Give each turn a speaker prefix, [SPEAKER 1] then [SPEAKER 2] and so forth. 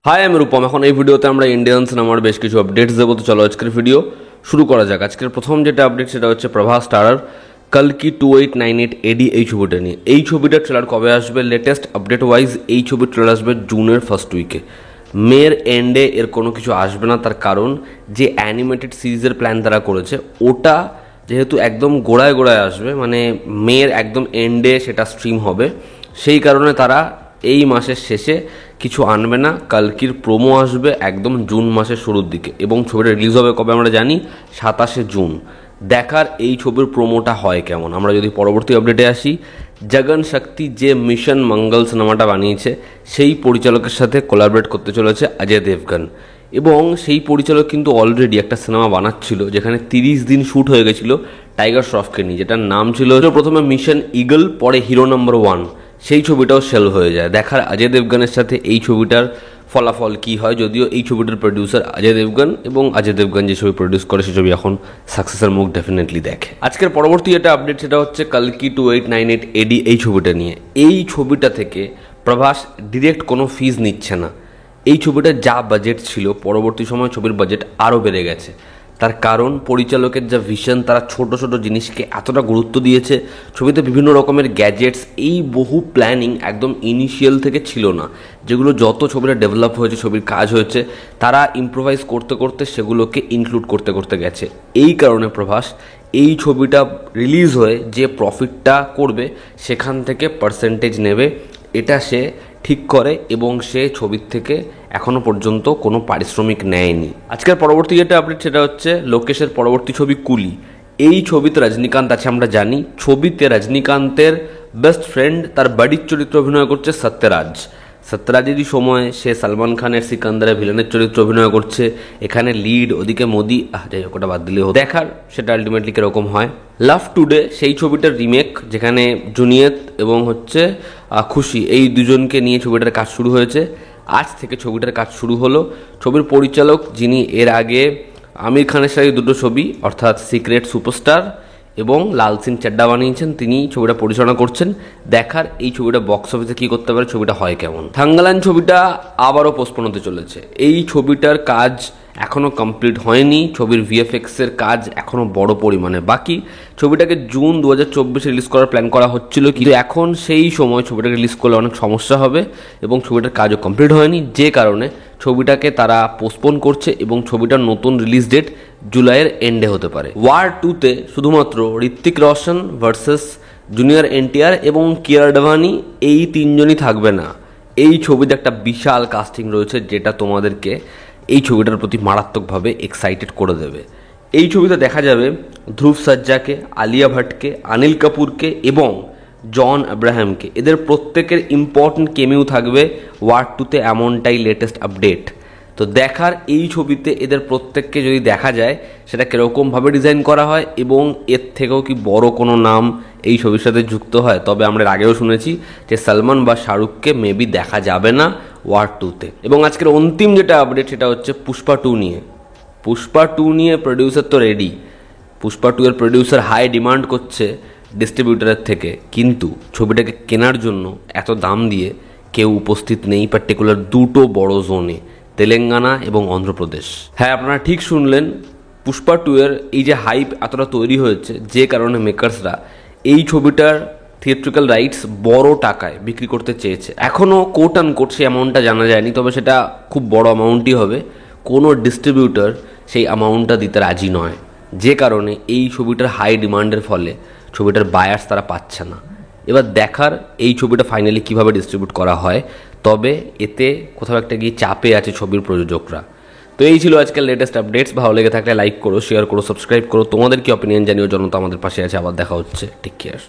[SPEAKER 1] High আমি রূপম। এখন এই ভিডিওতে আমরা ইন্ডিয়ান সিনেমার বেশ কিছু আপডেটস দেবো। তো চলো আজকের ভিডিও শুরু করা যাক। আজকের প্রথম যেটা আপডেট সেটা হচ্ছে প্রভাস স্টারার কালকি 2898 এডি এই ছবিটা নিয়ে। এই ছবিটার ট্রেলার কবে আসবে? লেটেস্ট আপডেট ওয়াইজ এই ছবির ট্রেলার আসবে জুনের ফার্স্ট উইকে। মের এন্ডে এর কোনো কিছু আসবে না, তার কারণ যে অ্যানিমেটেড সিরিজের প্ল্যান তারা করেছে ওটা যেহেতু একদম গোড়ায় গোড়ায় আসবে, মানে মের একদম এন্ডে সেটা স্ট্রিম হবে, সেই কারণে তারা এই মাসের শেষে কিছু আনবে না। কালকির প্রোমো আসবে একদম জুন মাসের শুরুর দিকে এবং ছবিটা রিলিজ হবে কবে আমরা জানি, 27শে জুন। দেখার এই ছবির প্রোমোটা হয় কেমন। আমরা যদি পরবর্তী আপডেটে আসি, জগন শক্তি যে মিশন মঙ্গল সিনেমাটা বানিয়েছে সেই পরিচালকের সাথে কোলাবরেট করতে চলেছে অজয় দেবগন, এবং সেই পরিচালক কিন্তু অলরেডি একটা সিনেমা বানাচ্ছিল যেখানে 30 দিন শ্যুট হয়ে গেছিল টাইগার শ্রফকে নিয়ে, যেটার নাম ছিল প্রথমে মিশন ইগল, পরে হিরো নাম্বার 1। সেই ছবিটাও সেল হয়ে যায়। দেখার অজয় দেবগনের সাথে এই ছবিটার ফলাফল কি হয়, যদিও এই ছবিটার প্রডিউসার অজয় দেবগন এবং অজয় দেবগন যে ছবি প্রডিউস করে সেই ছবি এখন সাকসেসের মুখ ডেফিনেটলি দেখে। আজকের পরবর্তী এটা আপডেট সেটা হচ্ছে কালকি 2898 এডি এই ছবিটা নিয়ে। এই ছবিটা থেকে প্রভাস ডিরেক্ট কোনো ফিজ নিচ্ছে না। এই ছবিটার যা বাজেট ছিল পরবর্তী সময় ছবির বাজেট আরও বেড়ে গেছে। তার কারণ পরিচালকের যা ভিশন, তারা ছোট ছোট জিনিসকে এতটা গুরুত্ব দিয়েছে। ছবিতে বিভিন্ন রকমের গ্যাজেটস, এই বহু প্ল্যানিং একদম ইনিশিয়াল থেকে ছিল না, যেগুলো যত ছবিটা ডেভেলপ হয়েছে, ছবির কাজ হয়েছে, তারা ইম্প্রোভাইজ করতে করতে সেগুলোকে ইনক্লুড করতে করতে গেছে। এই কারণে প্রভাস এই ছবিটা রিলিজ হয়ে যে প্রফিটটা করবে সেখান থেকে পার্সেন্টেজ নেবে, এটা সে ঠিক করে এবং সে ছবির থেকে এখনো পর্যন্ত কোনো পারিশ্রমিক নেয়নি। আজকের পরবর্তী যেটা আপডেট সেটা হচ্ছে লোকেশের পরবর্তী ছবি কুলি। এই ছবিতে রজনীকান্ত আছে আমরা জানি। ছবিতে রজনীকান্তের বেস্ট ফ্রেন্ড, তার বাড়ির চরিত্র অভিনয় করছে সত্যরাজ। সত্যরাজেরই সময় সে সালমান খানের সিকান্দারে ভিলেনের চরিত্র অভিনয় করছে, এখানে লিড, ওদিকে মোদি। যাই হোক, ওটা বাদ দিলে দেখার সেটা আলটিমেটলি কিরকম হয়। লাভ টুডে সেই ছবিটার রিমেক, যেখানে জুনিয়ত এবং হচ্ছে খুশি এই দুজনকে নিয়ে ছবিটার কাজ শুরু হয়েছে। আজ থেকে ছবিটার কাজ শুরু হলো। ছবির পরিচালক, যিনি এর আগে আমির খানের সাথে দুটো ছবি অর্থাৎ সিক্রেট সুপারস্টার এবং লাল সিং চাড্ডা বানিয়েছেন, তিনি ছবিটা পরিচালনা করছেন। দেখার এই ছবিটা বক্স অফিসে কী করতে পারে, ছবিটা হয় কেমন। থাঙ্গালান ছবিটা আবারও পোস্টপোন হতে চলেছে। এই ছবিটার কাজ এখনও কমপ্লিট হয়নি। ছবির ভিএফএক্সের কাজ এখনও বড় পরিমাণে বাকি। ছবিটাকে জুন 2024 রিলিজ করার প্ল্যান করা হচ্ছিল, কিন্তু এখন সেই সময় ছবিটাকে রিলিজ করলে অনেক সমস্যা হবে এবং ছবিটার কাজও কমপ্লিট হয়নি, যে কারণে ছবিটাকে তারা পোস্টপোন করছে এবং ছবিটার নতুন রিলিজ ডেট জুলাইয়ের এন্ডে হতে পারে। ওয়ার 2তে শুধুমাত্র ঋত্বিক রোশন ভার্সেস জুনিয়র এনটিআর এবং কিয়ারা আডভানি, এই তিনজনই থাকবে না। এই ছবিতে একটা বিশাল কাস্টিং রয়েছে, যেটা তোমাদেরকে এই ছবিটার প্রতি মারাত্মকভাবে এক্সাইটেড করে দেবে। এই ছবিতে দেখা যাবে ধ্রুব সজ্জাকে, আলিয়া ভট্টকে, অনিল কাপুরকে এবং জন আব্রাহামকে। এদের প্রত্যেকের ইম্পর্টেন্ট কেমিউ থাকবে ওয়ার 2তে, এমনটাই লেটেস্ট আপডেট। তো দেখার এই ছবিতে এদের প্রত্যেককে যদি দেখা যায় সেটা কীরকমভাবে ডিজাইন করা হয় এবং এর থেকেও কি বড় কোনো নাম এই ছবির সাথে যুক্ত হয়। তবে আমরা আগেও শুনেছি যে সালমান বা শাহরুখকে মেবি দেখা যাবে না ওয়ার 2তে। এবং আজকের অন্তিম যেটা আপডেট সেটা হচ্ছে পুষ্পা 2 নিয়ে। পুষ্পা 2 নিয়ে প্রডিউসার তো রেডি। পুষ্পা 2 এর প্রডিউসার হাই ডিমান্ড করছে ডিস্ট্রিবিউটারের থেকে, কিন্তু ছবিটাকে কেনার জন্য এত দাম দিয়ে কেউ উপস্থিত নেই, পার্টিকুলার দুটো বড় জোনে, তেলেঙ্গানা এবং অন্ধ্রপ্রদেশ। হ্যাঁ, আপনারা ঠিক শুনলেন, পুষ্পা 2 এর এই যে হাইপ এতটা তৈরি হয়েছে, যে কারণে মেকার্সরা এই ছবিটার থিয়েট্রিক্যাল রাইটস বড় টাকায় বিক্রি করতে চেয়েছে। এখনও কোট অ্যান্ড কোট সেই অ্যামাউন্টটা জানা যায়নি, তবে সেটা খুব বড় অ্যামাউন্টই হবে। কোনো ডিস্ট্রিবিউটর সেই অ্যামাউন্টটা দিতে রাজি নয়, যে কারণে এই ছবিটার হাই ডিমান্ডের ফলে ছবিটার বায়ার্স তারা পাচ্ছে না। এবার দেখার এই ছবিটা ফাইনালি কিভাবে ডিস্ট্রিবিউট করা হয়। তবে এতে কোথাও একটা গিয়ে চাপে আছে ছবির প্রযোজকরা। তো এই ছিল আজকের লেটেস্ট আপডেটস। ভালো লেগে থাকলে লাইক করো, শেয়ার করো, সাবস্ক্রাইব করো। তোমাদের কি অপিনিয়ন জানিও। জনতা আমাদের পাশে আছে। আবার দেখা হচ্ছে। Take care.